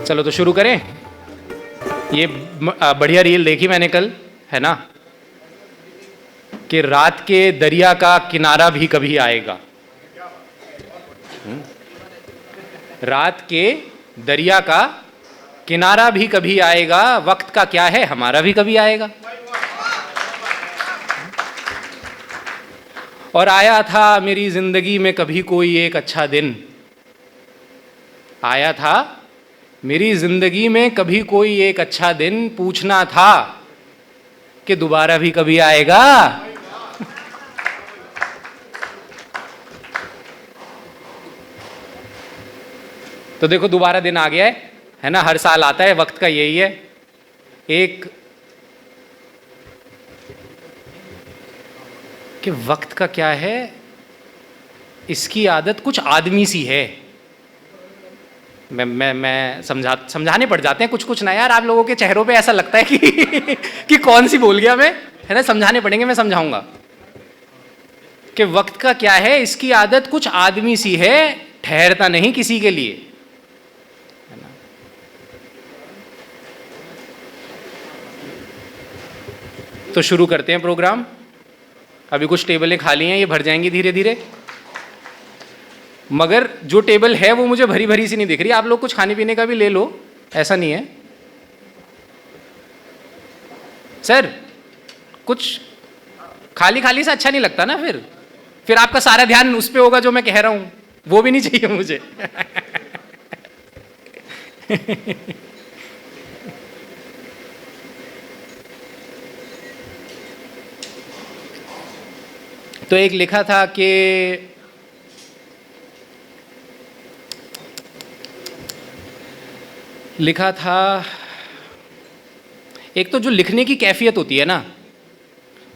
चलो तो शुरू करें। ये बढ़िया रील देखी मैंने कल, है ना, कि रात के दरिया का किनारा भी कभी आएगा। रात के दरिया का किनारा भी कभी आएगा, वक्त का क्या है हमारा भी कभी आएगा। और आया था मेरी जिंदगी में कभी कोई एक अच्छा दिन, आया था मेरी जिंदगी में कभी कोई एक अच्छा दिन, पूछना था कि दोबारा भी कभी आएगा। तो देखो दोबारा दिन आ गया है ना, हर साल आता है, वक्त का यही है। एक कि वक्त का क्या है, इसकी आदत कुछ आदमी सी है। मैं समझाने पड़ जाते हैं कुछ कुछ ना यार, आप लोगों के चेहरों पे ऐसा लगता है कि कौन सी बोल गया मैं, है ना, समझाने पड़ेंगे, मैं समझाऊंगा कि वक्त का क्या है, इसकी आदत कुछ आदमी सी है, ठहरता नहीं किसी के लिए, है ना। तो शुरू करते हैं प्रोग्राम। अभी कुछ टेबलें खाली हैं, ये भर जाएंगी धीरे धीरे, मगर जो टेबल है वो मुझे भरी भरी सी नहीं दिख रही। आप लोग कुछ खाने पीने का भी ले लो, ऐसा नहीं है सर, कुछ खाली खाली से अच्छा नहीं लगता ना, फिर आपका सारा ध्यान उस पे होगा जो मैं कह रहा हूं, वो भी नहीं चाहिए मुझे। तो एक लिखा था कि लिखा था, एक तो जो लिखने की कैफियत होती है ना,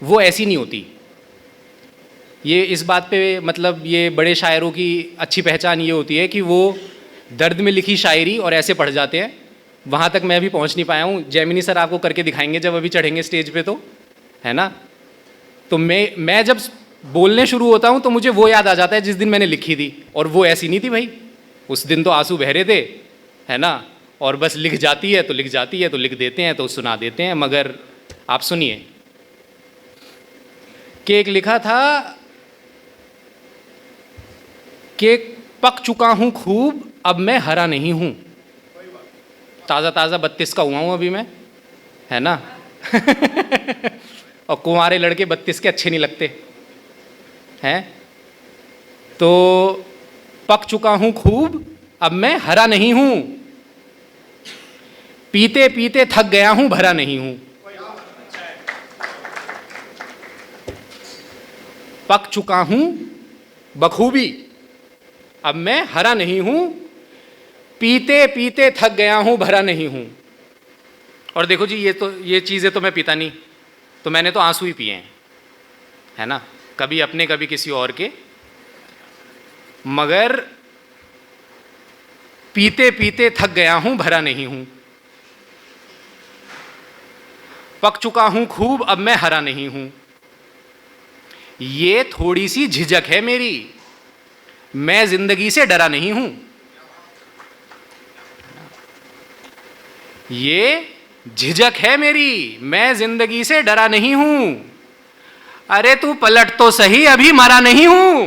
वो ऐसी नहीं होती। ये इस बात पे मतलब ये बड़े शायरों की अच्छी पहचान ये होती है कि वो दर्द में लिखी शायरी और ऐसे पढ़ जाते हैं। वहाँ तक मैं अभी पहुँच नहीं पाया हूँ, जैमिनी सर आपको करके दिखाएंगे जब अभी चढ़ेंगे स्टेज पे, तो है ना। तो मैं जब बोलने शुरू होता हूँ तो मुझे वो याद आ जाता है जिस दिन मैंने लिखी थी, और वो ऐसी नहीं थी भाई। उस दिन तो आंसू बह रहे थे, है ना, और बस लिख जाती है तो लिख जाती है, तो लिख देते हैं तो सुना देते हैं। मगर आप सुनिए कि एक लिखा था कि पक चुका हूं खूब अब मैं हरा नहीं हूं। ताज़ा ताज़ा 32 का हुआ हूं अभी मैं, है ना। और कुंवारे लड़के 32 के अच्छे नहीं लगते हैं। तो पक चुका हूं खूब अब मैं हरा नहीं हूं, पीते पीते थक गया हूं भरा नहीं हूं। पक चुका हूं बखूबी अब मैं हरा नहीं हूं, पीते पीते थक गया हूं भरा नहीं हूं। और देखो जी, ये चीजें तो मैं पीता नहीं, तो मैंने तो आंसू ही पिए हैं, है ना, कभी अपने कभी किसी और के। मगर पीते पीते थक गया हूं भरा नहीं हूं, पक चुका हूं खूब अब मैं हरा नहीं हूं। ये थोड़ी सी झिझक है मेरी, मैं जिंदगी से डरा नहीं हूं। ये झिझक है मेरी, मैं जिंदगी से डरा नहीं हूं। अरे तू पलट तो सही, अभी मरा नहीं हूं।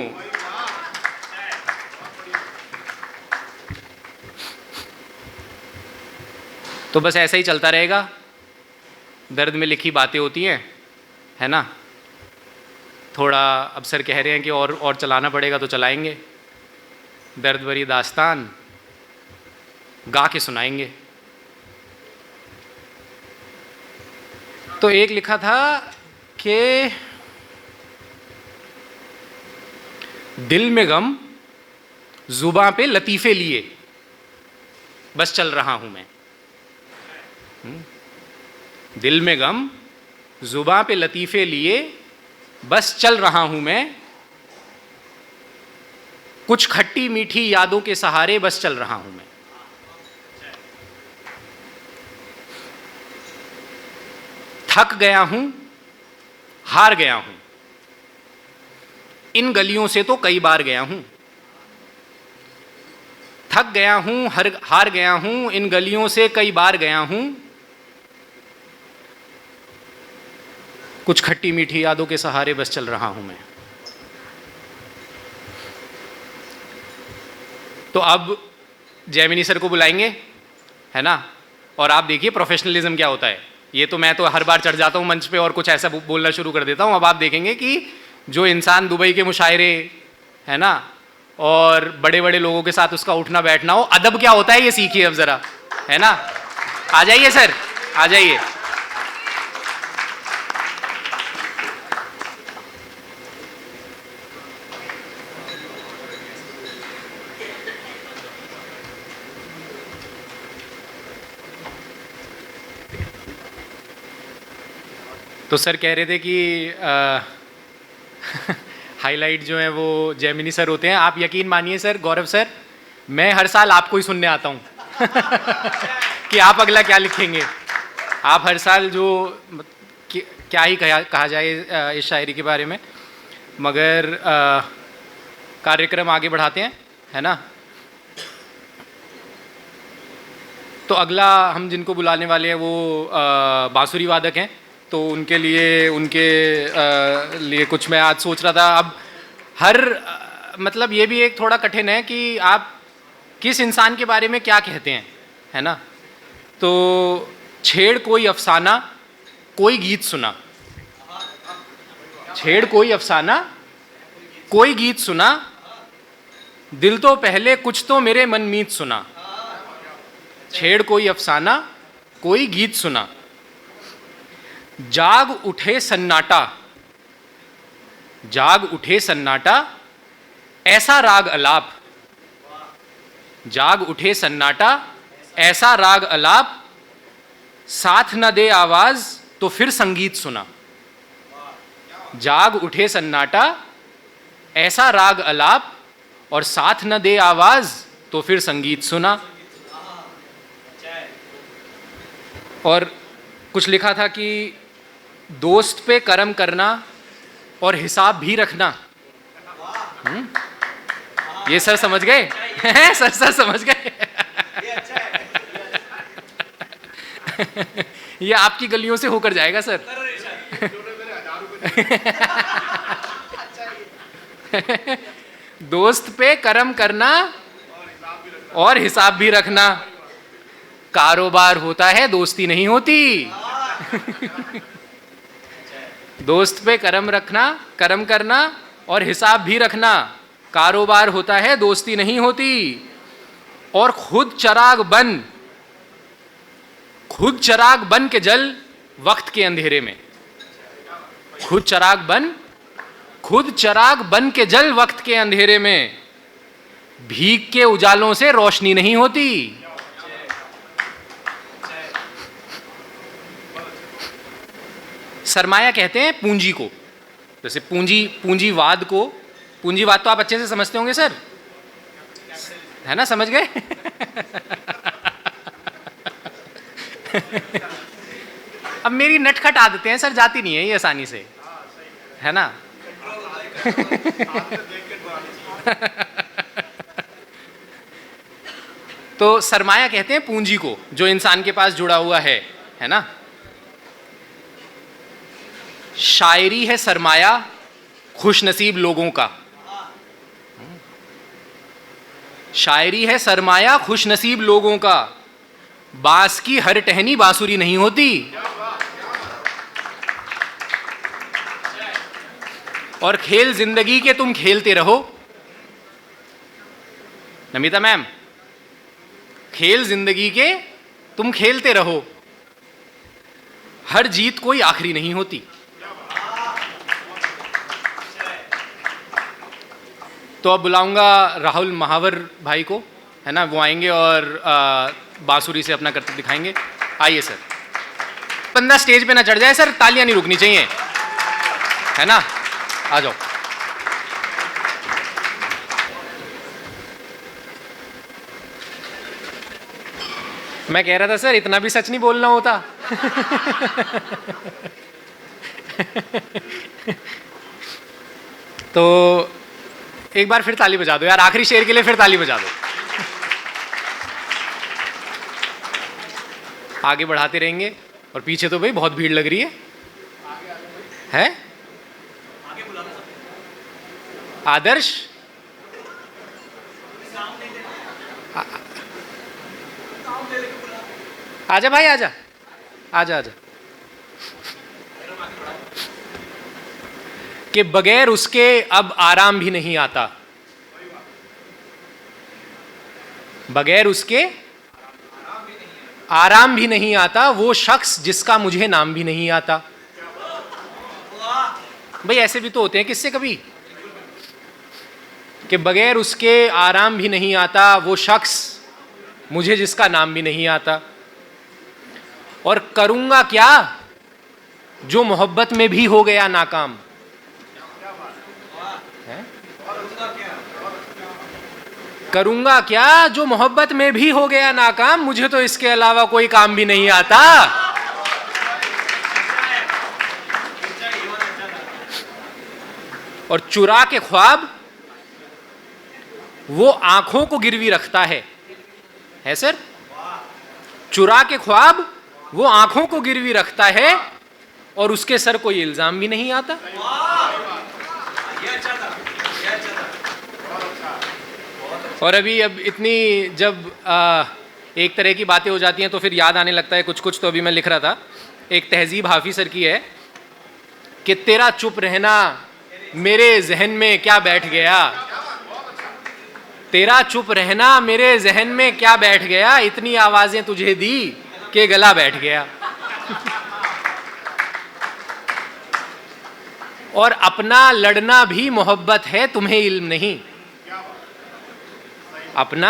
तो बस ऐसा ही चलता रहेगा। दर्द में लिखी बातें होती हैं, है ना। थोड़ा अब सर कह रहे हैं कि और चलाना पड़ेगा तो चलाएंगे। दर्द भरी दास्तान गा के सुनाएंगे। तो एक लिखा था कि दिल में गम जुबां पे लतीफ़े लिए बस चल रहा हूं मैं। दिल में गम जुबां पे लतीफ़े लिए बस चल रहा हूं मैं, कुछ खट्टी मीठी यादों के सहारे बस चल रहा हूं मैं। थक गया हूं, हार गया हूं, इन गलियों से तो कई बार गया हूं। थक गया हूं, हार गया हूं, इन गलियों से कई बार गया हूं, कुछ खट्टी मीठी यादों के सहारे बस चल रहा हूं मैं। तो अब जैमिनी सर को बुलाएंगे, है ना, और आप देखिए प्रोफेशनलिज्म क्या होता है। ये तो मैं तो हर बार चढ़ जाता हूँ मंच पे और कुछ ऐसा बोलना शुरू कर देता हूँ। अब आप देखेंगे कि जो इंसान दुबई के मुशायरे, है ना, और बड़े बड़े लोगों के साथ उसका उठना बैठना हो, अदब क्या होता है ये सीखिए अब जरा, है ना। आ जाइए सर, आ जाइए। तो सर कह रहे थे कि हाईलाइट जो है वो जैमिनी सर होते हैं। आप यकीन मानिए सर, गौरव सर, मैं हर साल आपको ही सुनने आता हूँ कि आप अगला क्या लिखेंगे। आप हर साल जो क्या ही कहा जाए इस शायरी के बारे में, मगर कार्यक्रम आगे बढ़ाते हैं, है ना। तो अगला हम जिनको बुलाने वाले हैं वो बांसुरी वादक हैं। तो उनके लिए कुछ मैं आज सोच रहा था। अब मतलब ये भी एक थोड़ा कठिन है कि आप किस इंसान के बारे में क्या कहते हैं, है ना। तो छेड़ कोई अफसाना, कोई गीत सुना, छेड़ कोई अफसाना, कोई गीत सुना, दिल तो पहले कुछ तो मेरे मन मीत सुना। छेड़ कोई अफसाना, कोई गीत सुना, जाग उठे सन्नाटा, जाग उठे सन्नाटा, ऐसा राग अलाप, जाग उठे सन्नाटा, ऐसा राग अलाप, साथ न दे आवाज तो फिर संगीत सुना। जाग उठे सन्नाटा, ऐसा राग अलाप, और साथ न दे आवाज तो फिर संगीत सुना। और कुछ लिखा था कि दोस्त पे करम करना और हिसाब भी रखना। ये सर समझ गए? सर समझ गए? ये आपकी गलियों से होकर जाएगा सर। दोस्त पे करम करना और हिसाब भी रखना, कारोबार होता है दोस्ती नहीं होती। दोस्त पे करम करना और हिसाब भी रखना, कारोबार होता है दोस्ती नहीं होती। और खुद चराग बन के जल वक्त के अंधेरे में, खुद चराग बन के जल वक्त के अंधेरे में, भीग के उजालों से रोशनी नहीं होती। सरमाया कहते हैं पूंजी को, जैसे पूंजीवाद को। पूंजीवाद तो आप अच्छे से समझते होंगे सर, है ना, समझ गए? अब मेरी नटखट आदतें हैं सर, जाती नहीं है ये आसानी से, है ना। तो सरमाया कहते हैं पूंजी को, जो इंसान के पास जुड़ा हुआ है ना। शायरी है सरमाया खुशनसीब लोगों का, शायरी है सरमाया खुशनसीब लोगों का, बांस की हर टहनी बांसुरी नहीं होती। और खेल जिंदगी के तुम खेलते रहो, नमिता मैम, खेल जिंदगी के तुम खेलते रहो, हर जीत कोई आखिरी नहीं होती। तो अब बुलाऊंगा राहुल महावर भाई को, है ना, वो आएंगे और बांसुरी से अपना करतब दिखाएंगे। आइए सर। बंदा स्टेज पे ना चढ़ जाए सर, तालियां नहीं रुकनी चाहिए, है ना। आ जाओ। मैं कह रहा था सर, इतना भी सच नहीं बोलना होता। तो एक बार फिर ताली बजा दो यार, आखिरी शेर के लिए फिर ताली बजा दो। आगे बढ़ाते रहेंगे। और पीछे तो भाई बहुत भीड़ लग रही है? आदर्श आजा भाई, आजा आजा आजा। कि बगैर उसके अब आराम भी नहीं आता, बगैर उसके आराम भी नहीं आता, वो शख्स जिसका मुझे नाम भी नहीं आता। भाई ऐसे भी तो होते हैं किससे कभी, कि बगैर उसके आराम भी नहीं आता, वो शख्स मुझे जिसका नाम भी नहीं आता। और करूंगा क्या जो मोहब्बत में भी हो गया नाकाम। करूंगा क्या जो मोहब्बत में भी हो गया नाकाम, मुझे तो इसके अलावा कोई काम भी नहीं आता। और चुरा के ख्वाब वो आंखों को गिरवी रखता है सर? चुरा के ख्वाब वो आंखों को गिरवी रखता है और उसके सर कोई इल्जाम भी नहीं आता। और अब इतनी जब एक तरह की बातें हो जाती हैं तो फिर याद आने लगता है कुछ कुछ। तो अभी मैं लिख रहा था, एक तहजीब हाफिज सर की है कि तेरा चुप रहना मेरे जहन में क्या बैठ गया, तेरा चुप रहना मेरे जहन में क्या बैठ गया, इतनी आवाजें तुझे दी कि गला बैठ गया। और अपना लड़ना भी मोहब्बत है, तुम्हें इल्म नहीं। अपना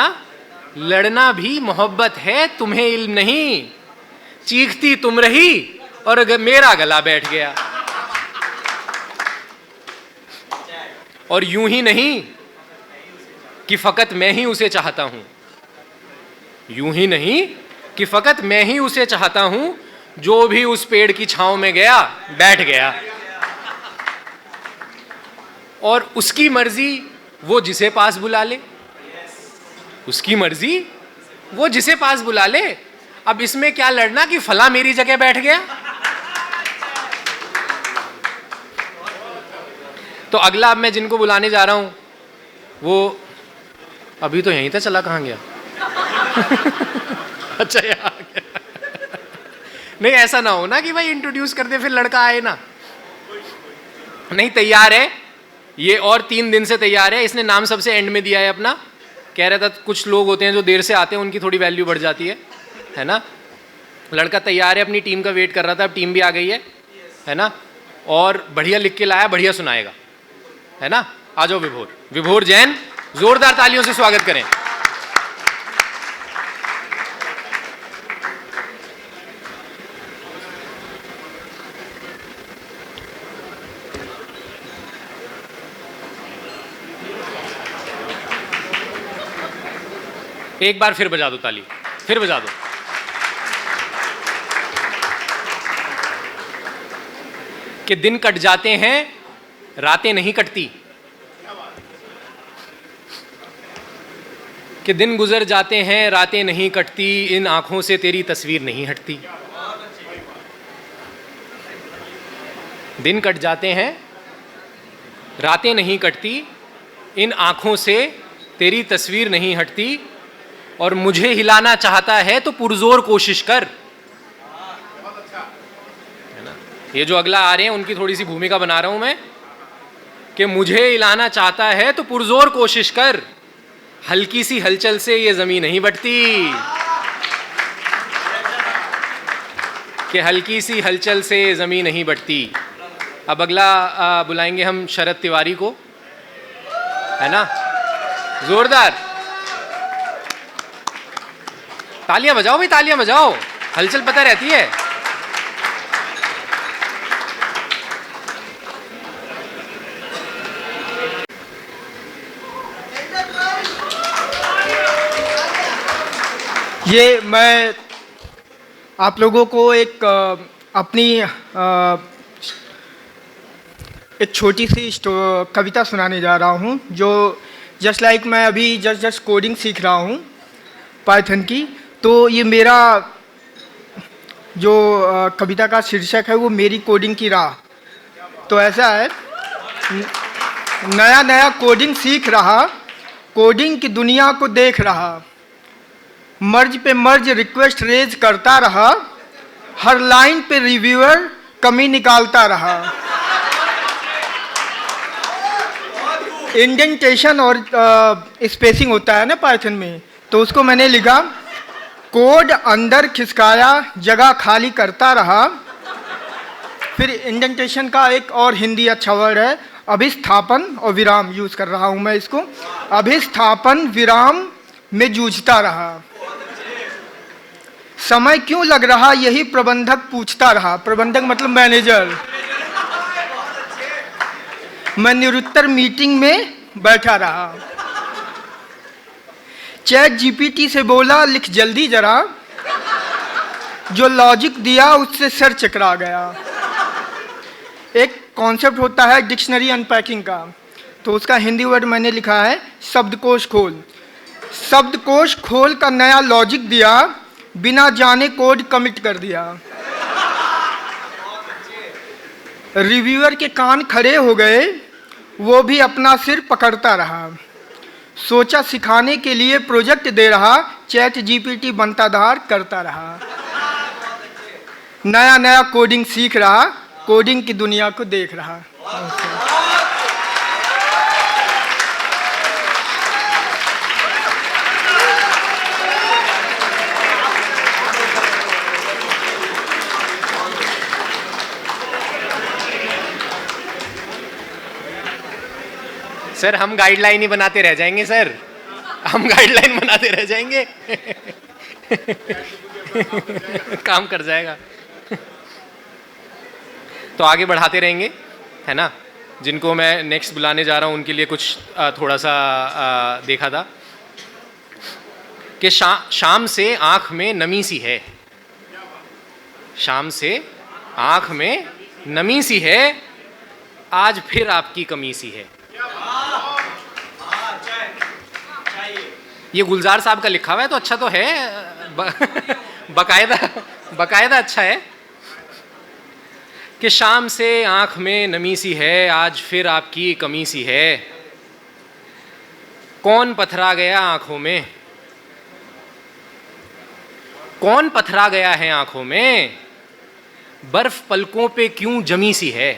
लड़ना भी मोहब्बत है, तुम्हें इल्म नहीं। चीखती तुम रही और मेरा गला बैठ गया। और यूं ही नहीं कि फकत मैं ही उसे चाहता हूं, यूं ही नहीं कि फकत मैं ही उसे चाहता हूं, जो भी उस पेड़ की छांव में गया बैठ गया। और उसकी मर्जी वो जिसे पास बुला ले, उसकी मर्जी वो जिसे पास बुला ले। अब इसमें क्या लड़ना कि फला मेरी जगह बैठ गया। तो अगला अब मैं जिनको बुलाने जा रहा हूं वो अभी तो यहीं था, चला कहां गया? अच्छा यार, नहीं ऐसा ना हो ना कि भाई इंट्रोड्यूस कर दे फिर लड़का आए ना। नहीं, तैयार है ये, और 3 दिन से तैयार है। इसने नाम सबसे एंड में दिया है अपना। कह रहा था कुछ लोग होते हैं जो देर से आते हैं, उनकी थोड़ी वैल्यू बढ़ जाती है ना। लड़का तैयार है, अपनी टीम का वेट कर रहा था, अब टीम भी आ गई है ना। और बढ़िया लिख के लाया, बढ़िया सुनाएगा, है ना। आ जाओ विभोर, विभोर जैन, जोरदार तालियों से स्वागत करें। एक बार फिर बजा दो ताली, फिर बजा दो। कि दिन कट जाते हैं रातें नहीं कटती, कि दिन गुजर जाते हैं रातें नहीं कटती, इन आंखों से तेरी तस्वीर नहीं हटती। दिन कट जाते हैं रातें नहीं कटती, इन आंखों से तेरी तस्वीर नहीं हटती। और मुझे हिलाना चाहता है तो पुरजोर कोशिश कर, है ना। ये जो अगला आ रहे हैं उनकी थोड़ी सी भूमिका बना रहा हूं मैं, कि मुझे हिलाना चाहता है तो पुरजोर कोशिश कर, हल्की सी हलचल से ये जमीन नहीं बटती। कि हल्की सी हलचल से जमीन नहीं बटती। अब अगला बुलाएंगे हम शरद तिवारी को, है ना। जोरदार तालियां बजाओ भाई, तालियां बजाओ, हलचल पता रहती है। ये मैं आप लोगों को एक अपनी एक छोटी सी कविता सुनाने जा रहा हूँ, जो जस्ट लाइक मैं अभी जस्ट कोडिंग सीख रहा हूँ पाइथन की। तो ये मेरा जो कविता का शीर्षक है वो मेरी कोडिंग की राह। तो ऐसा है, नया नया कोडिंग सीख रहा, कोडिंग की दुनिया को देख रहा, मर्ज पे मर्ज रिक्वेस्ट रेज करता रहा, हर लाइन पे रिव्यूअर कमी निकालता रहा। इंडेंटेशन और स्पेसिंग होता है ना पाइथन में, तो उसको मैंने लिखा, कोड अंदर खिसकाया जगह खाली करता रहा। फिर इंडेंटेशन का एक और हिंदी अच्छा वर्ड है, अभिस्थापन और विराम यूज कर रहा हूं मैं इसको। अभिस्थापन विराम में जूझता रहा, समय क्यों लग रहा यही प्रबंधक पूछता रहा। प्रबंधक मतलब मैनेजर। मैं निरुत्तर मीटिंग में बैठा रहा। चैट जीपीटी से बोला लिख जल्दी जरा, जो लॉजिक दिया उससे सर चकरा गया। एक कॉन्सेप्ट होता है डिक्शनरी अनपैकिंग का, तो उसका हिंदी वर्ड मैंने लिखा है शब्दकोश खोल। शब्दकोश खोल का नया लॉजिक दिया, बिना जाने कोड कमिट कर दिया। रिव्यूअर के कान खड़े हो गए, वो भी अपना सिर पकड़ता रहा। सोचा सिखाने के लिए प्रोजेक्ट दे रहा, चैट जीपीटी बनता धार करता रहा। नया नया कोडिंग सीख रहा, कोडिंग की दुनिया को देख रहा। सर हम गाइडलाइन ही बनाते रह जाएंगे सर, हम गाइडलाइन बनाते रह जाएंगे। काम कर जाएगा। तो आगे बढ़ाते रहेंगे, है ना। जिनको मैं नेक्स्ट बुलाने जा रहा हूँ उनके लिए कुछ थोड़ा सा देखा था कि शाम से आँख में नमी सी है, शाम से आँख में नमी सी है, आज फिर आपकी कमी सी है। ये गुलजार साहब का लिखा हुआ है तो अच्छा तो है, बकायदा अच्छा है कि शाम से आंख में नमी सी है, आज फिर आपकी कमी सी है। कौन पथरा गया आंखों में, कौन पथरा गया है आंखों में, बर्फ पलकों पे क्यों जमी सी है।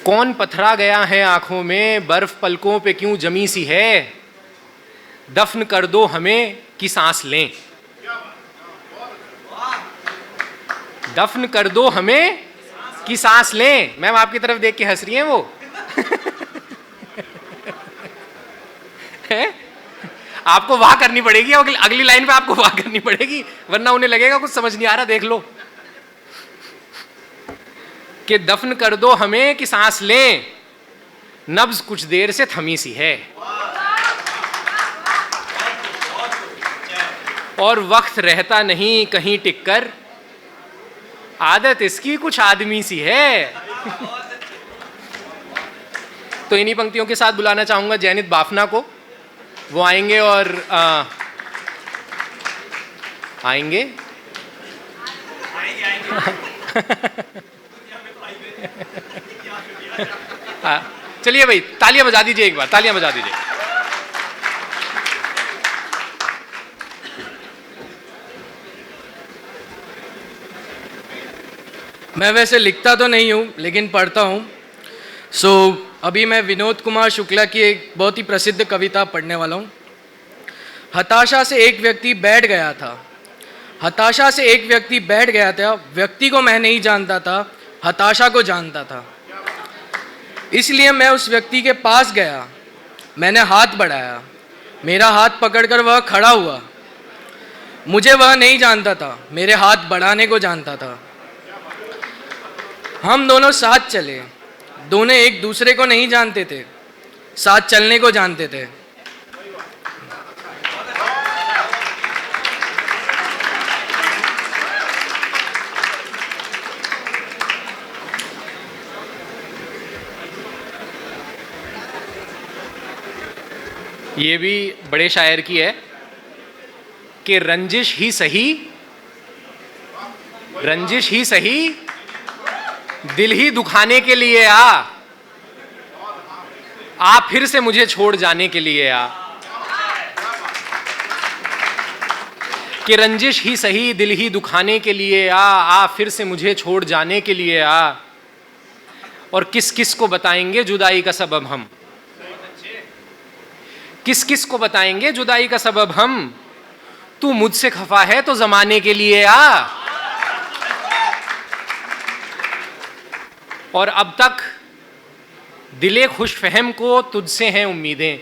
कौन पथरा गया है आंखों में, बर्फ पलकों पे क्यों जमी सी है, दफन कर दो हमें कि सांस लें। दफन कर दो हमें कि सांस लें। मैम आपकी तरफ देख के हंस रही हैं वो। है? आपको वाह करनी पड़ेगी, अगली लाइन पे आपको वाह करनी पड़ेगी, वरना उन्हें लगेगा कुछ समझ नहीं आ रहा। देख लो कि दफन कर दो हमें कि सांस लें, नब्ज कुछ देर से थमी सी है, और वक्त रहता नहीं कहीं टिककर, आदत इसकी कुछ आदमी सी है। तो इन्हीं पंक्तियों के साथ बुलाना चाहूंगा जैनित बाफना को। वो आएंगे और आएंगे चलिए भाई तालियां बजा दीजिए, एक बार तालियां बजा दीजिए। मैं वैसे लिखता तो नहीं हूँ लेकिन पढ़ता हूँ। अभी मैं विनोद कुमार शुक्ला की एक बहुत ही प्रसिद्ध कविता पढ़ने वाला हूँ। हताशा से एक व्यक्ति बैठ गया था, हताशा से एक व्यक्ति बैठ गया था, व्यक्ति को मैं नहीं जानता था, हताशा को जानता था। इसलिए मैं उस व्यक्ति के पास गया, मैंने हाथ बढ़ाया, मेरा हाथ पकड़कर वह खड़ा हुआ। मुझे वह नहीं जानता था, मेरे हाथ बढ़ाने को जानता था। हम दोनों साथ चले, दोनों एक दूसरे को नहीं जानते थे, साथ चलने को जानते थे। ये भी बड़े शायर की है। कि रंजिश ही सही, रंजिश ही सही, दिल ही दुखाने के लिए आ फिर से मुझे छोड़ जाने के लिए आ। कि रंजिश ही सही, दिल ही दुखाने के लिए आ फिर से मुझे छोड़ जाने के लिए आ। और किस किस को बताएंगे जुदाई का सबब हम, किस किस को बताएंगे जुदाई का सबब हम। तू मुझसे खफा है तो जमाने के लिए आ। और अब तक दिले खुश फहम को तुझसे हैं उम्मीदें।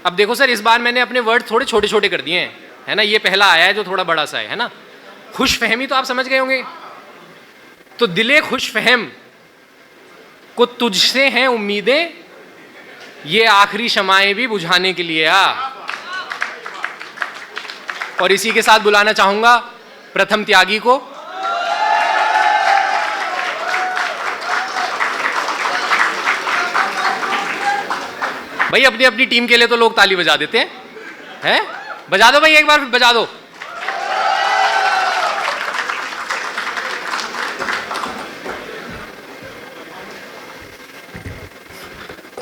अब देखो सर, इस बार मैंने अपने वर्ड थोड़े छोटे छोटे कर दिए हैं, है ना। ये पहला आया है जो थोड़ा बड़ा सा है ना। खुश फहमी तो आप समझ गए होंगे। तो दिले खुश फहम को तुझसे हैं उम्मीदें, ये आखिरी शमाएं भी बुझाने के लिए आ। और इसी के साथ बुलाना चाहूंगा प्रथम त्यागी को। भाई अपनी अपनी टीम के लिए तो लोग ताली बजा देते हैं, बजा दो भाई, एक बार बजा दो।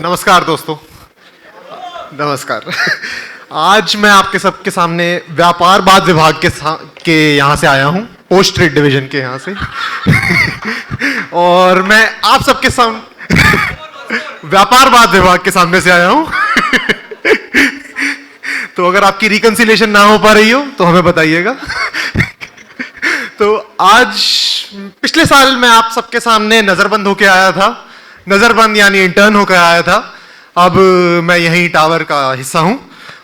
नमस्कार दोस्तों, नमस्कार। आज मैं आपके सबके सामने व्यापारवाद विभाग के यहाँ से आया हूँ, पोस्ट ट्रेड डिवीजन के यहाँ से। और मैं आप सबके सामने व्यापारवाद विभाग के सामने से आया हूँ। तो अगर आपकी रिकंसिलेशन ना हो पा रही हो तो हमें बताइएगा। तो आज पिछले साल मैं आप सबके सामने नजरबंद होके आया था, नजरबंद यानी इंटर्न होकर आया था। अब मैं यहीं टावर का हिस्सा हूं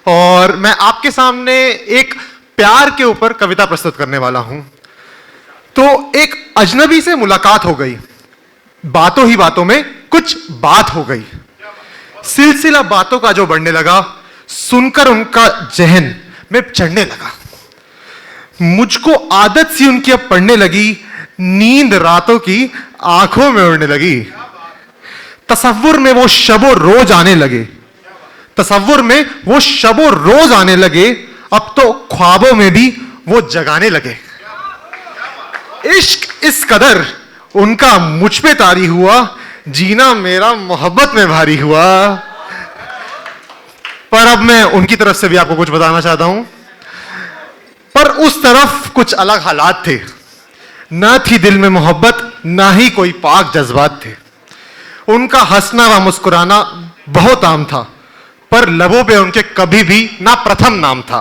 और मैं आपके सामने एक प्यार के ऊपर कविता प्रस्तुत करने वाला हूं। तो एक अजनबी से मुलाकात हो गई, बातों ही बातों में कुछ बात हो गई। सिलसिला बातों का जो बढ़ने लगा, सुनकर उनका जहन में चढ़ने लगा। मुझको आदत सी उनकी अब पड़ने लगी, नींद रातों की आंखों में उड़ने लगी। तसव्वुर में वो शबो रोज आने लगे, तसव्वुर में वो शबो रोज आने लगे। अब तो ख्वाबों में भी वो जगाने लगे। इश्क इस कदर उनका मुझ पे तारी हुआ, जीना मेरा मोहब्बत में भारी हुआ। पर अब मैं उनकी तरफ से भी आपको कुछ बताना चाहता हूं। पर उस तरफ कुछ अलग हालात थे, ना थी दिल में मोहब्बत, ना ही कोई पाक जज्बात थे। उनका हंसना व मुस्कुराना बहुत आम था, पर लबों पे उनके कभी भी ना प्रथम नाम था।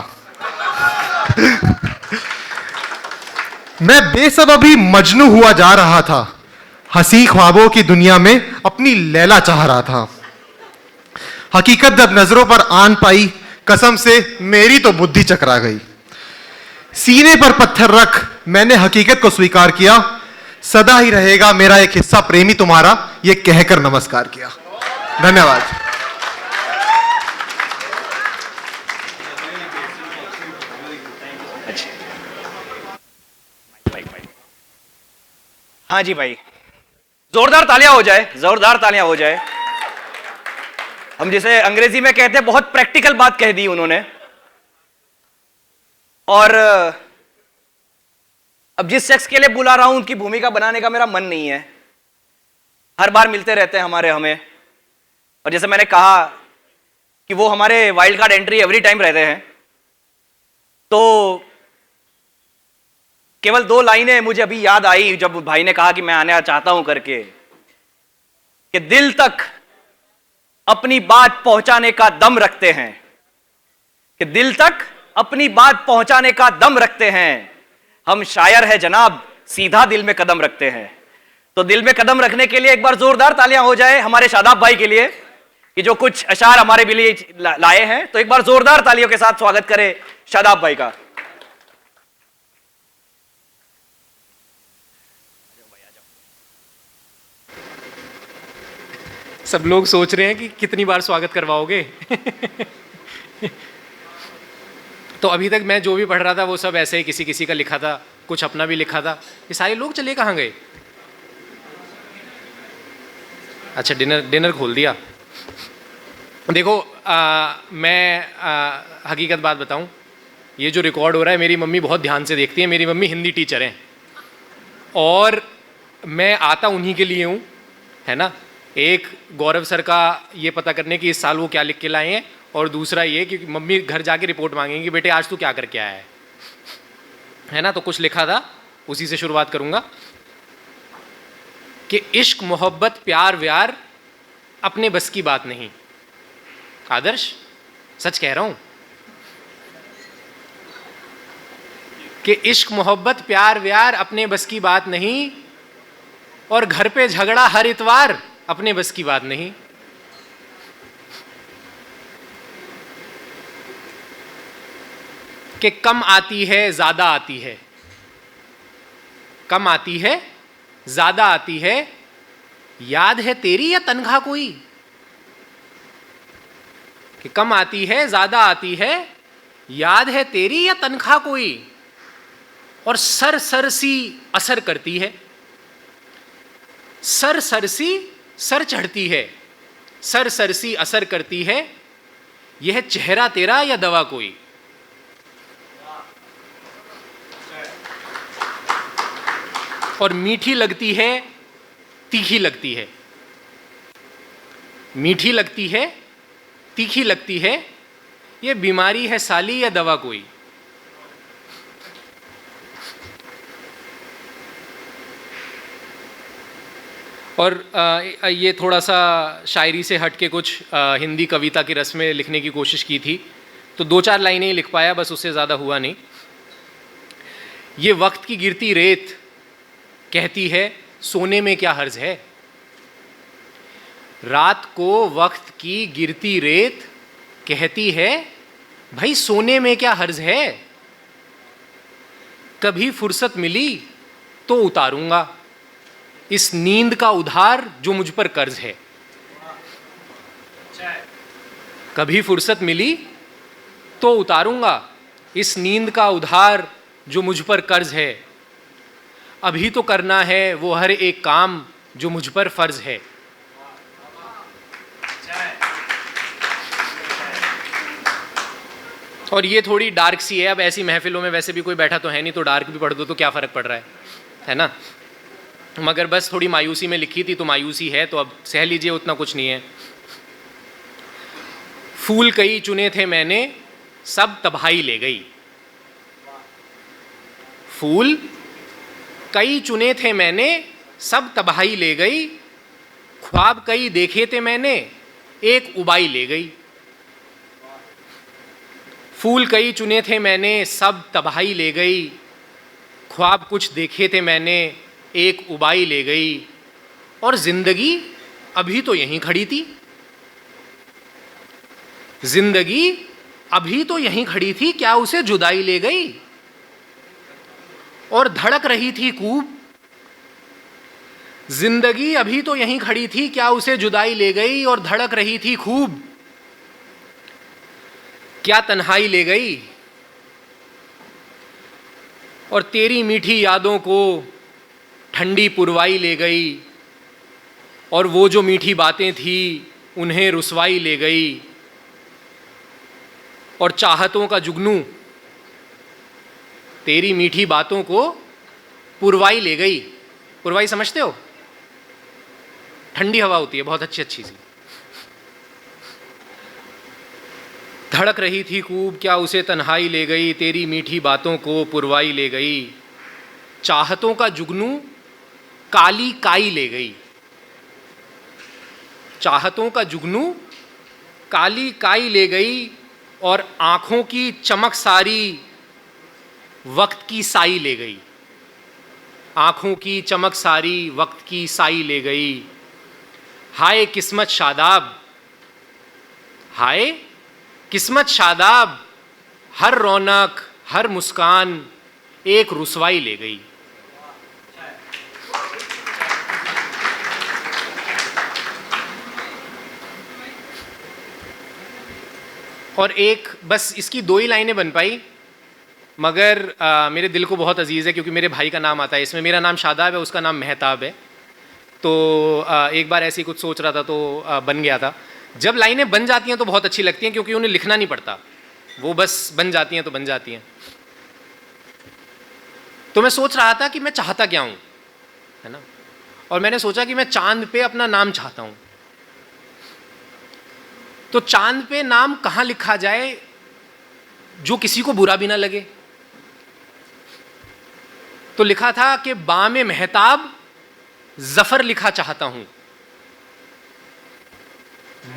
मैं बेसबबी मजनू हुआ जा रहा था, हंसी ख्वाबों की दुनिया में अपनी लैला चाह रहा था। हकीकत जब नजरों पर आन पाई, कसम से मेरी तो बुद्धि चकरा गई। सीने पर पत्थर रख मैंने हकीकत को स्वीकार किया, सदा ही रहेगा मेरा एक हिस्सा प्रेमी तुम्हारा, ये कहकर नमस्कार किया। धन्यवाद। हाँ जी भाई, जोरदार तालियां हो जाए, जोरदार तालियां हो जाए। हम जिसे अंग्रेजी में कहते हैं, बहुत प्रैक्टिकल बात कह दी उन्होंने। और अब जिस शख्स के लिए बुला रहा हूं उनकी भूमिका बनाने का मेरा मन नहीं है। हर बार मिलते रहते हैं हमें, और जैसे मैंने कहा कि वो हमारे wild card entry every time रहते हैं। तो केवल 2 लाइनें मुझे अभी याद आई जब भाई ने कहा कि मैं आना चाहता हूं करके, कि दिल तक अपनी बात पहुंचाने का दम रखते हैं, कि दिल तक अपनी बात पहुंचाने का दम रखते हैं। हम शायर है जनाब, सीधा दिल में कदम रखते हैं। तो दिल में कदम रखने के लिए एक बार जोरदार तालियां हो जाए हमारे शादाब भाई के लिए, कि जो कुछ अशार हमारे भी लिए लाए हैं। तो एक बार जोरदार तालियों के साथ स्वागत करें शादाब भाई का। सब लोग सोच रहे हैं कि कितनी बार स्वागत करवाओगे। तो अभी तक मैं जो भी पढ़ रहा था वो सब ऐसे ही किसी किसी का लिखा था, कुछ अपना भी लिखा था। ये सारे लोग चले कहाँ गए? अच्छा, डिनर खोल दिया। देखो मैं हकीकत बात बताऊं, ये जो रिकॉर्ड हो रहा है मेरी मम्मी बहुत ध्यान से देखती है, मेरी मम्मी हिंदी टीचर हैं और मैं आता उन्हीं के लिए हूँ, है ना। एक गौरव सर का ये पता करने कि इस साल वो क्या लिख के लाए हैं, और दूसरा ये कि मम्मी घर जाके रिपोर्ट मांगेंगी बेटे आज तू क्या करके आया है ना। तो कुछ लिखा था, उसी से शुरुआत करूँगा कि इश्क मोहब्बत प्यार व्यार अपने बस की बात नहीं। आदर्श सच कह रहा हूँ कि इश्क मोहब्बत प्यार व्यार अपने बस की बात नहीं, और घर पे झगड़ा हर इतवार अपने बस की बात नहीं। कि कम आती है ज्यादा आती है, कम आती है ज्यादा आती है, याद है तेरी या तनख्वाह कोई। कि कम आती है ज्यादा आती है, याद है तेरी या तनख्वाह कोई, और सर सर सी असर करती है। सर सर सी सर चढ़ती है, सर सर सी असर करती है, यह चेहरा तेरा या दवा कोई। और मीठी लगती है तीखी लगती है, मीठी लगती है तीखी लगती है, यह बीमारी है साली या दवा कोई। और ये थोड़ा सा शायरी से हट के कुछ हिंदी कविता की रस में लिखने की कोशिश की थी, तो 2-4 लाइनें ही लिख पाया, बस उससे ज़्यादा हुआ नहीं। ये वक्त की गिरती रेत कहती है सोने में क्या हर्ज है। रात को वक्त की गिरती रेत कहती है भाई सोने में क्या हर्ज है। कभी फुर्सत मिली तो उतारूंगा इस नींद का उधार जो मुझ पर कर्ज है। कभी फुर्सत मिली तो उतारूंगा इस नींद का उधार जो मुझ पर कर्ज है। अभी तो करना है वो हर एक काम जो मुझ पर फर्ज है। और ये थोड़ी डार्क सी है, अब ऐसी महफिलों में वैसे भी कोई बैठा तो है नहीं, तो डार्क भी पढ़ दो तो क्या फ़र्क पड़ रहा है ना। मगर बस थोड़ी मायूसी में लिखी थी तो मायूसी है, तो अब सह लीजिए, उतना कुछ नहीं है। फूल कई चुने थे मैंने सब तबाही ले गई। फूल कई चुने थे मैंने सब तबाही ले गई। ख्वाब कई देखे थे मैंने एक उबाई ले गई। फूल कई चुने थे मैंने सब तबाही ले गई। ख्वाब कुछ देखे थे मैंने एक उबाई ले गई। और जिंदगी अभी तो यहीं खड़ी थी। जिंदगी अभी तो यहीं खड़ी थी, क्या उसे जुदाई ले गई। और धड़क रही थी खूब। जिंदगी अभी तो यहीं खड़ी थी, क्या उसे जुदाई ले गई। और धड़क रही थी खूब, क्या तन्हाई ले गई। और तेरी मीठी यादों को ठंडी पुरवाई ले गई। और वो जो मीठी बातें थी उन्हें रुसवाई ले गई। और चाहतों का जुगनू तेरी मीठी बातों को पुरवाई ले गई। पुरवाई समझते हो? ठंडी हवा होती है, बहुत अच्छी सी। धड़क रही थी खूब, क्या उसे तन्हाई ले गई। तेरी मीठी बातों को पुरवाई ले गई। चाहतों का जुगनू काली काई ले गई। चाहतों का जुगनू काली काई ले गई। और आंखों की चमक सारी वक्त की साई ले गई। आंखों की चमक सारी वक्त की साई ले गई। हाय किस्मत शादाब, हाय किस्मत शादाब, हर रौनक हर मुस्कान एक रुसवाई ले गई। और एक बस इसकी 2 ही लाइनें बन पाई, मगर मेरे दिल को बहुत अजीज़ है क्योंकि मेरे भाई का नाम आता है इसमें। मेरा नाम शादाब है, उसका नाम मेहताब है। तो एक बार ऐसी कुछ सोच रहा था तो बन गया था। जब लाइनें बन जाती हैं तो बहुत अच्छी लगती हैं क्योंकि उन्हें लिखना नहीं पड़ता, वो बस बन जाती हैं तो बन जाती हैं। तो मैं सोच रहा था कि मैं चाहता क्या हूं, है ना, और मैंने सोचा कि मैं चांद पे अपना नाम चाहता हूं। तो चांद पे नाम कहां लिखा जाए जो किसी को बुरा भी ना लगे। तो लिखा था कि बामे महताब जफर लिखा चाहता हूं।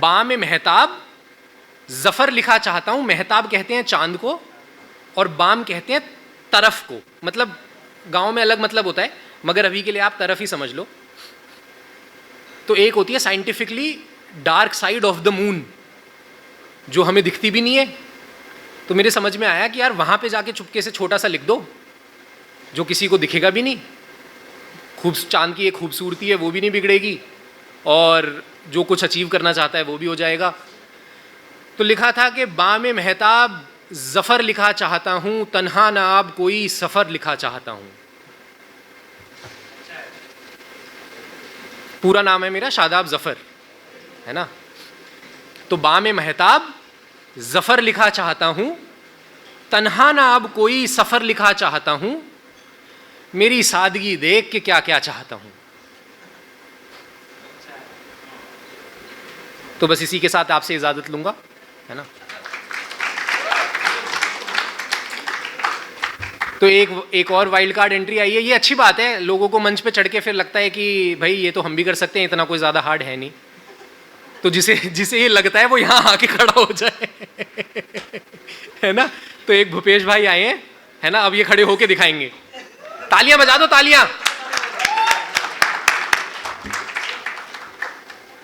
बामे महताब जफर लिखा चाहता हूं। महताब कहते हैं चांद को और बाम कहते हैं तरफ को, मतलब गांव में अलग मतलब होता है, मगर अभी के लिए आप तरफ ही समझ लो। तो एक होती है scientifically dark side of the moon, जो हमें दिखती भी नहीं है। तो मेरे समझ में आया कि यार वहां पे जाके चुपके से छोटा सा लिख दो जो किसी को दिखेगा भी नहीं। चांद की एक खूबसूरती है वो भी नहीं बिगड़ेगी, और जो कुछ अचीव करना चाहता है वो भी हो जाएगा। तो लिखा था कि बामे महताब जफर लिखा चाहता हूं, तन्हा ना अब कोई सफर लिखा चाहता हूं। पूरा नाम है मेरा शादाब जफर, है ना। तो बामे महताब जफर लिखा चाहता हूं, तन्हा ना अब कोई सफर लिखा चाहता हूं, मेरी सादगी देख के क्या क्या चाहता हूं। तो बस इसी के साथ आपसे इजाजत लूंगा, है ना। तो एक और वाइल्ड कार्ड एंट्री आई है। ये अच्छी बात है, लोगों को मंच पे चढ़ के फिर लगता है कि भाई ये तो हम भी कर सकते हैं, इतना कोई ज्यादा हार्ड है नहीं। तो जिसे ये लगता है वो यहां आके खड़ा हो जाए है ना। तो एक भूपेश भाई आए हैं, है ना, अब ये खड़े होके दिखाएंगे। तालियां बजा दो, तालियां।